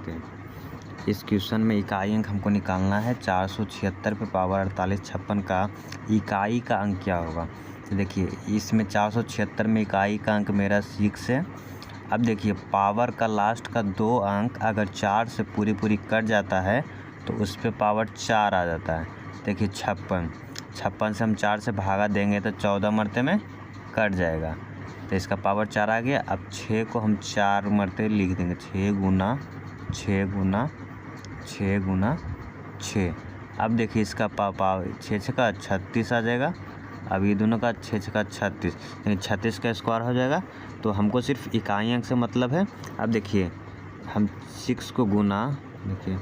देखते हैं। इस क्वेश्चन में इकाई अंक हमको निकालना है। 476 पे पावर 48 56 का इकाई का अंक क्या होगा। तो देखिए इसमें 476 में इकाई का अंक मेरा 6 है। अब देखिए पावर का लास्ट का 2 अंक अगर 4 से पूरी कट जाता है तो उस पर पावर 4 आ जाता है। देखिए 56 से हम 4 से भागा देंगे तो 14 मरते में कट जाएगा, तो इसका पावर 4 आ गया। अब 6 को हम 4 मरते लिख देंगे, 6 गुना 6 गुना 6 गुना 6। अब देखिए इसका पावर 6 का 36 आ जाएगा। अब ये दोनों का 6 का 36 यानी 36 का स्क्वायर हो जाएगा। तो हमको सिर्फ इकाई अंक से मतलब है। अब देखिए हम 6 को गुना, देखिए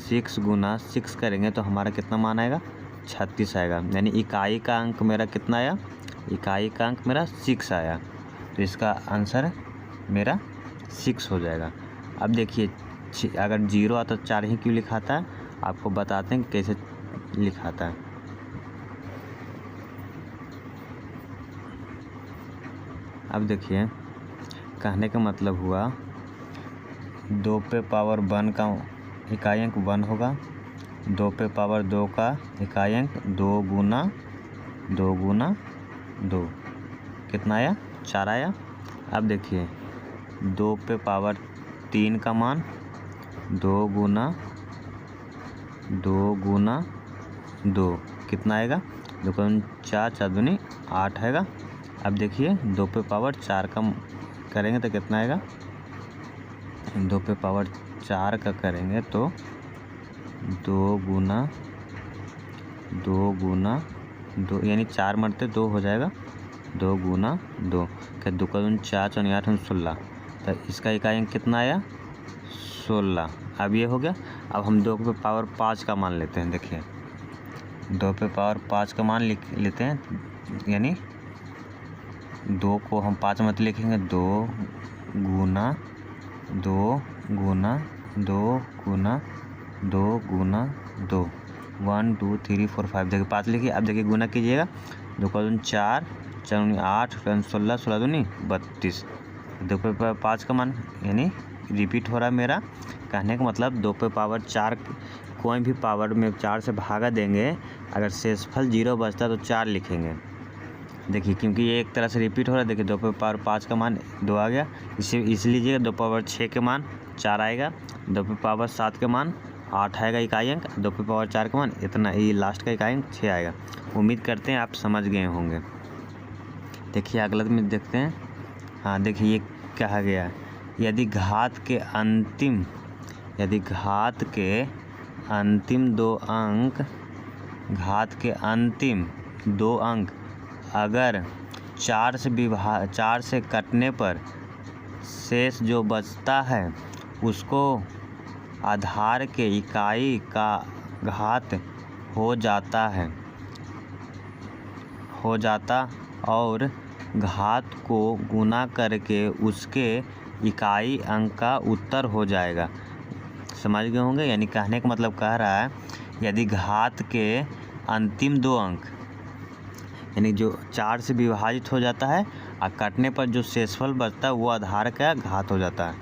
6 गुना 6 करेंगे तो हमारा कितना मान आएगा, 36 आएगा। यानी इकाई का अंक मेरा कितना आया, इकाई का अंक मेरा 6 आया। तो इसका आंसर मेरा 6 हो जाएगा। अब देखिए अगर 0 आता तो 4 ही क्यों लिखाता है, आपको बताते हैं कैसे लिखाता है। अब देखिए कहने का मतलब हुआ 2 पे पावर 1 का इकाई अंक 1 होगा, 2 पे पावर 2 का इकाई अंक 2 गुना 2 कितना आया, 4 आया। अब देखिए 2 पे पावर 3 का मान 2 गुना 2 कितना आएगा, 2 का 4 4 दूनी 8 आएगा। अब देखिए 2 पे पावर 4 का करेंगे तो कितना आएगा, 2 पे पावर 4 का करेंगे तो 2 गुना 2 यानी 4 मरते 2 हो जाएगा, 2 गुना 2 क्या 2 का 4 4 8 16। तो इसका इकाई अंक कितना आया, 16। अब ये हो गया। अब हम 2 पे पावर 5 का मान लेते हैं। देखिए 2 पे पावर 5 का मान लिख लेते हैं, यानी 2 को हम 5 मत लिखेंगे, 2 गुना 2 गुना 2 गुना 2 गुना 2 1 2 3 4 5 देखिए 5 लिखिए। अब देखिए गुना कीजिएगा, 2 का 4 4 8 16 16 दूनी 32। 2 पे पावर 5 का मान यानी रिपीट हो रहा है मेरा। कहने का मतलब 2 पे पावर 4 कोई भी पावर में 4 से भागा देंगे, अगर शेषफल 0 बचता तो 4 लिखेंगे। देखिए क्योंकि ये एक तरह से रिपीट हो रहा है। देखिए 2 पे पावर 5 का मान 2 आ गया, इस लीजिएगा 2 पावर 6 के मान 4 आएगा, 2 पे पावर 7 के मान 8 आएगा इकाई अंक, 2 पे पावर 4 का मान इतना, ये लास्ट का इकाई अंक 6 आएगा। उम्मीद करते हैं आप समझ गए होंगे। देखिए अगला में देखते हैं। हाँ देखिए ये कहा गया है, यदि घात के अंतिम दो अंक अगर 4 से कटने पर शेष जो बचता है उसको आधार के इकाई का घात हो जाता और घात को गुना करके उसके इकाई अंक का उत्तर हो जाएगा। समझ गए होंगे। यानी कहने का मतलब कह रहा है यदि घात के अंतिम 2 अंक यानी जो 4 से विभाजित हो जाता है और काटने पर जो शेषफल बचता है वो आधार का घात हो जाता है।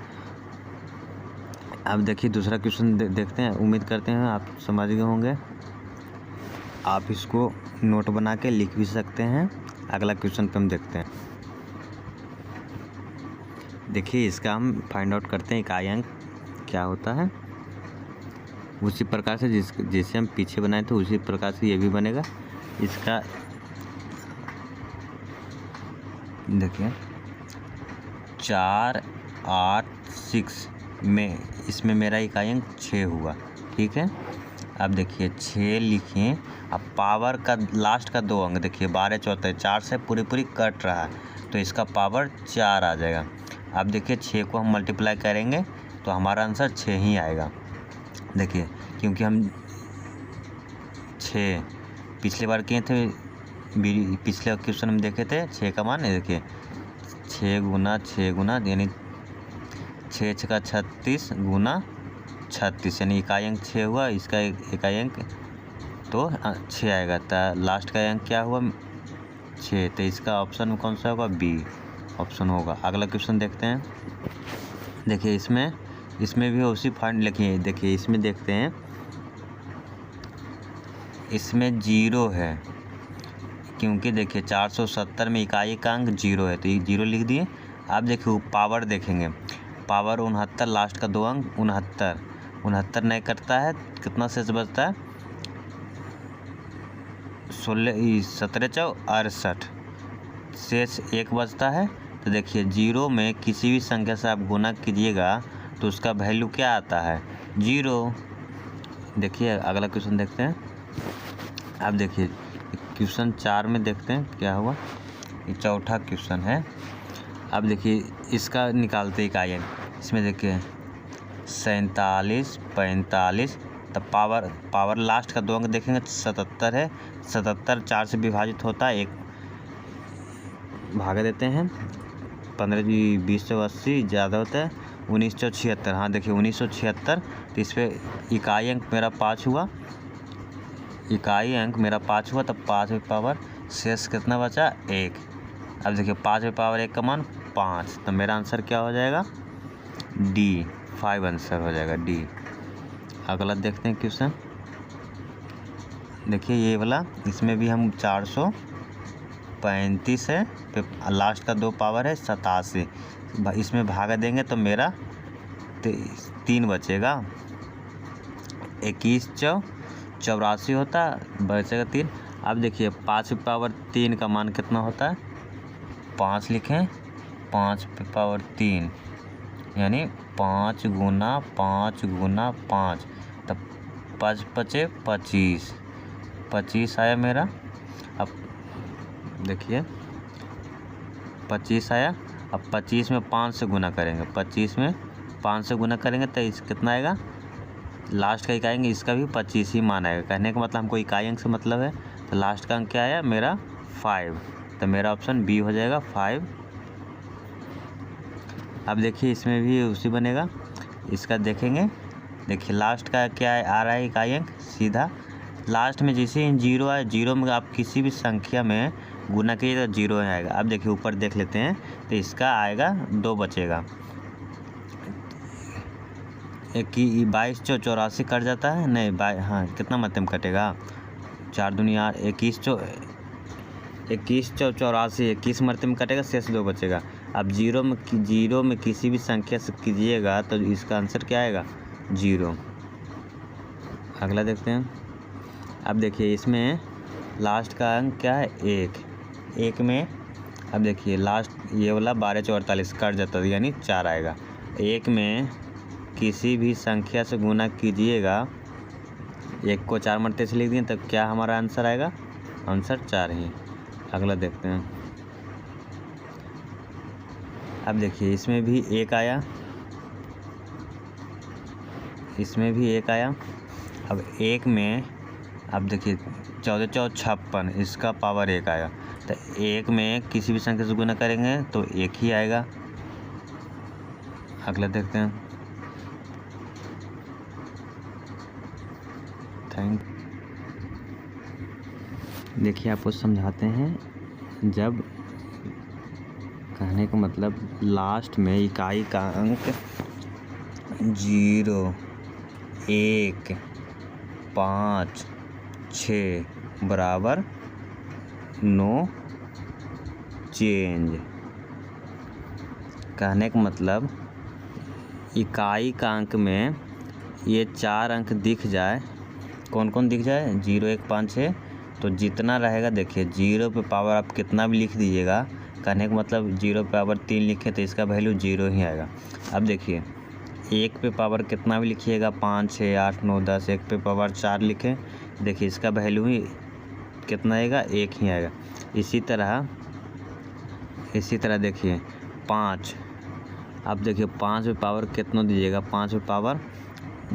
अब देखिए दूसरा क्वेश्चन देखते हैं। उम्मीद करते हैं आप समझ गए होंगे। आप इसको नोट बना के लिख भी सकते हैं। अगला क्वेश्चन पे हम देखते हैं। देखिए इसका हम फाइंड आउट करते हैं इकाई अंक क्या होता है। उसी प्रकार से जैसे हम पीछे बनाए थे उसी प्रकार से ये भी बनेगा। इसका देखिए 4 8 6 में इसमें मेरा इकाई अंक 6 हुआ। ठीक है। अब देखिए 6 लिखें। अब पावर का लास्ट का 2 अंक देखिए 12 14 4 से पूरी कट रहा है तो इसका पावर 4 आ जाएगा। अब देखिए 6 को हम मल्टीप्लाई करेंगे तो हमारा आंसर 6 ही आएगा। देखिए क्योंकि हम 6 पिछले बार किए थे, पिछले क्वेश्चन में देखे थे 6 का मान। देखिए 6 गुना यानी 6 6 का 36 गुना 36 यानी इकाई अंक 6 हुआ। इसका इकाई अंक तो 6 आएगा। तो लास्ट का अंक क्या हुआ 6। तो इसका ऑप्शन कौन सा होगा, बी ऑप्शन होगा। अगला क्वेश्चन देखते हैं। देखिए इसमें इसमें भी उसी फाइंड लिखिए। देखिए इसमें देखते हैं, इसमें 0 है, क्योंकि देखिए 470 में इकाई का अंक 0 है, तो ये 0 लिख दिए। अब देखिए पावर देखेंगे, पावर 69, लास्ट का 2 अंक 69 नहीं कटता है, कितना शेष बचता है? 17 68, शेष 1 बचता है। तो देखिए 0 में किसी भी संख्या से आप गुना कीजिएगा तो उसका वैल्यू क्या आता है? 0। देखिए अगला क्वेश्चन देखते हैं। अब देखिए क्वेश्चन 4 में देखते हैं क्या हुआ। ये चौथा क्वेश्चन है। अब देखिए इसका निकालते इकाई अंक। इसमें देखिए 47 45, तब पावर लास्ट का 2 अंक देखेंगे 77 है। 77 4 से विभाजित होता है, 1 भागा देते हैं। 15 जी 20 से 80 ज़्यादा होता है, 1976। हाँ देखिए 1976। तो इस पर इकाई अंक मेरा 5 हुआ, इकाई अंक मेरा 5 हुआ, तब 5 में पावर शेष कितना बचा? 1। अब देखिए 5 में पावर 1 का मान 5, तो मेरा आंसर क्या हो जाएगा? डी, 5 आंसर हो जाएगा, डी। अगला देखते हैं क्वेश्चन। देखिए ये वाला, इसमें भी हम 435 है, फिर लास्ट का 2 पावर है 87, इसमें भागा देंगे तो मेरा 3 बचेगा। 21 84 होता, बचेगा 3। अब देखिए 5 पे पावर 3 का मान कितना होता है? 5 लिखें, 5 पे पावर 3 यानी 5 गुना 5 गुना 5, तब 5 बचे 25, 25 आया मेरा। अब देखिए 25 आया। अब 25 में 5 से गुना करेंगे, 25 में 5 से गुना करेंगे तो इस कितना आएगा? लास्ट का इकाई अंक इसका भी 25 ही मान आएगा। कहने का मतलब हमको इकाई अंक से मतलब है, तो लास्ट का अंक क्या आया मेरा? 5, तो मेरा ऑप्शन बी हो जाएगा 5। अब देखिए इसमें भी उसी बनेगा, इसका देखेंगे। देखिए लास्ट का क्या आ रहा है इकाई अंक? सीधा लास्ट में जैसे 0 आए, 0 में आप किसी भी संख्या में गुना कीजिए तो 0 आएगा। अब देखिए ऊपर देख लेते हैं, तो इसका आएगा 2 बचेगा। 22 84 कट जाता है, नहीं हाँ कितना मध्यम कटेगा? 4 दूनी 21 84, 21 मध्यम कटेगा, शेष 2 बचेगा। अब 0 में किसी भी संख्या से कीजिएगा तो इसका आंसर क्या आएगा? 0। अगला देखते हैं। अब देखिए इसमें लास्ट का अंक क्या है? 1 में अब देखिए लास्ट ये वाला 12 48 कट जाता है, यानी 4 आएगा। 1 में किसी भी संख्या से गुना कीजिएगा, 1 को 4 मरते से लिख दिए, तब क्या हमारा आंसर आएगा? आंसर 4 ही। अगला देखते हैं। अब देखिए इसमें भी 1 आया, इसमें भी 1 आया। अब 1 में अब देखिए 14 4 56, इसका पावर 1 आया, तो 1 में किसी भी संख्या से गुना करेंगे तो 1 ही आएगा। अगला देखते हैं। थैंक। देखिए आपको समझाते हैं। जब कहने का मतलब लास्ट में इकाई का अंक 0 1 5 6 बराबर 9 चेंज। कहने का मतलब इकाई का अंक में ये 4 अंक दिख जाए, कौन कौन दिख जाए? 0 1 5 6, तो जितना रहेगा देखिए 0 पे पावर आप कितना भी लिख दीजिएगा, कहने का मतलब 0 पे पावर 3 लिखे तो इसका वैल्यू 0 ही आएगा। अब देखिए 1 पे पावर कितना भी लिखिएगा, 5 6 8 9 10, 1 पे पावर 4 लिखें, देखिए इसका वैल्यू ही कितना आएगा? 1 ही आएगा। इसी तरह देखिए 5, अब देखिए 5 पे पावर कितना दीजिएगा? 5 पे पावर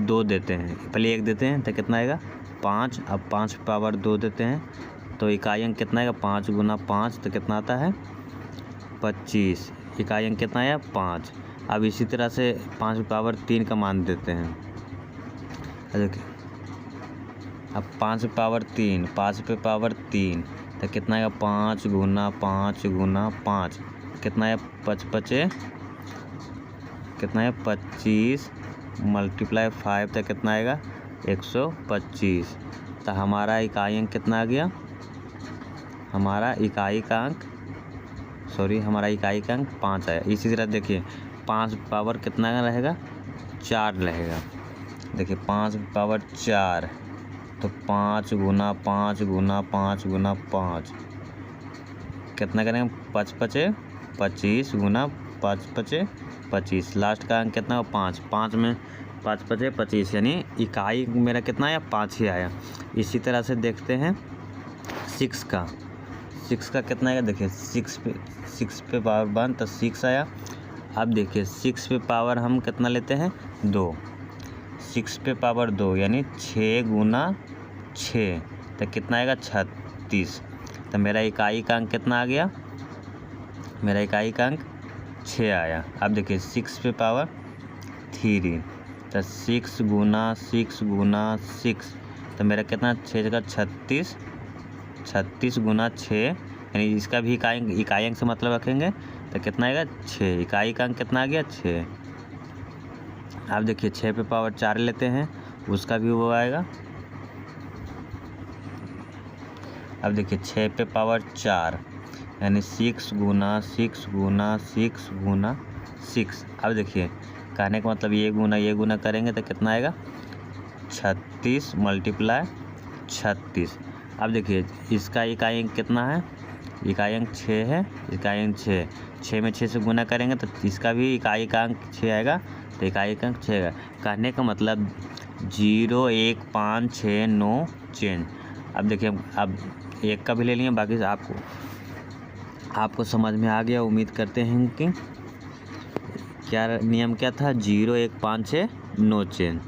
2 देते हैं, पहले 1 देते हैं तो कितना आएगा? 5। अब 5 पे पावर 2 देते हैं तो इकाई अंक कितना आएगा? 5 गुना 5 तो कितना आता है? 25। इकाई अंक कितना आया? 5। अब इसी तरह से 5 पे पावर 3 का मान देते हैं। देखिए अब 5 पे पावर 3, 5 पे पावर 3 तो कितना आएगा? 5 गुना 5 गुना 5 कितना है? 5 5 कितना है? 25 मल्टीप्लाई 5 तो कितना आएगा 125। तो हमारा इकाई अंक कितना आ गया, हमारा इकाई का अंक 5 आया। इसी तरह देखिए 5 पावर कितना का रहेगा 4 रहेगा। देखिए 5 पावर 4 तो 5 गुना 5 गुना 5 गुना 5 कितना करेंगे 5 पचे 25 गुना 5 पचे 25। लास्ट का अंक कितना 5, 5 में 5 पचे 25 यानी इकाई मेरा कितना आया 5 ही आया। इसी तरह से देखते हैं 6 का कितना आएगा। देखिए 6 पे पावर 1 तो 6 आया। अब देखिए 6 पे पावर हम कितना लेते हैं 2, 6 पे पावर 2 यानी 6 गुना 6 तो कितना आएगा 36। तो मेरा इकाई का अंक कितना आ गया, मेरा इकाई का अंक 6 आया। अब देखिए 6 पे पावर 3 तो 6 गुना 6 गुना 6 तो मेरा कितना 6 जगह 36, 36 गुना 6 यानी इसका भी इकाई अंक से मतलब रखेंगे तो कितना आएगा 6। इकाई का अंक कितना आ गया 6। अब देखिए 6 पे पावर 4 लेते हैं, उसका भी वो आएगा। अब देखिए 6 पे पावर 4 यानी 6 गुना 6 गुना 6 गुना 6। अब देखिए कहने का मतलब ये गुना करेंगे तो कितना आएगा 36 मल्टीप्लाई 36। अब देखिए इसका इकाई अंक कितना है, इकाई अंक 6 है, इकाई अंक 6 में 6 से गुना करेंगे तो इसका भी इकाई का अंक 6 आएगा। तो इकाई का अंक 6 आएगा। कहने का मतलब 0 1 5 6 9 चेंज। अब देखिए अब एक का भी ले लिए, बाकी आपको समझ में आ गया। उम्मीद करते हैं कि क्या नियम क्या था 0 1 5 6 9 चेंज।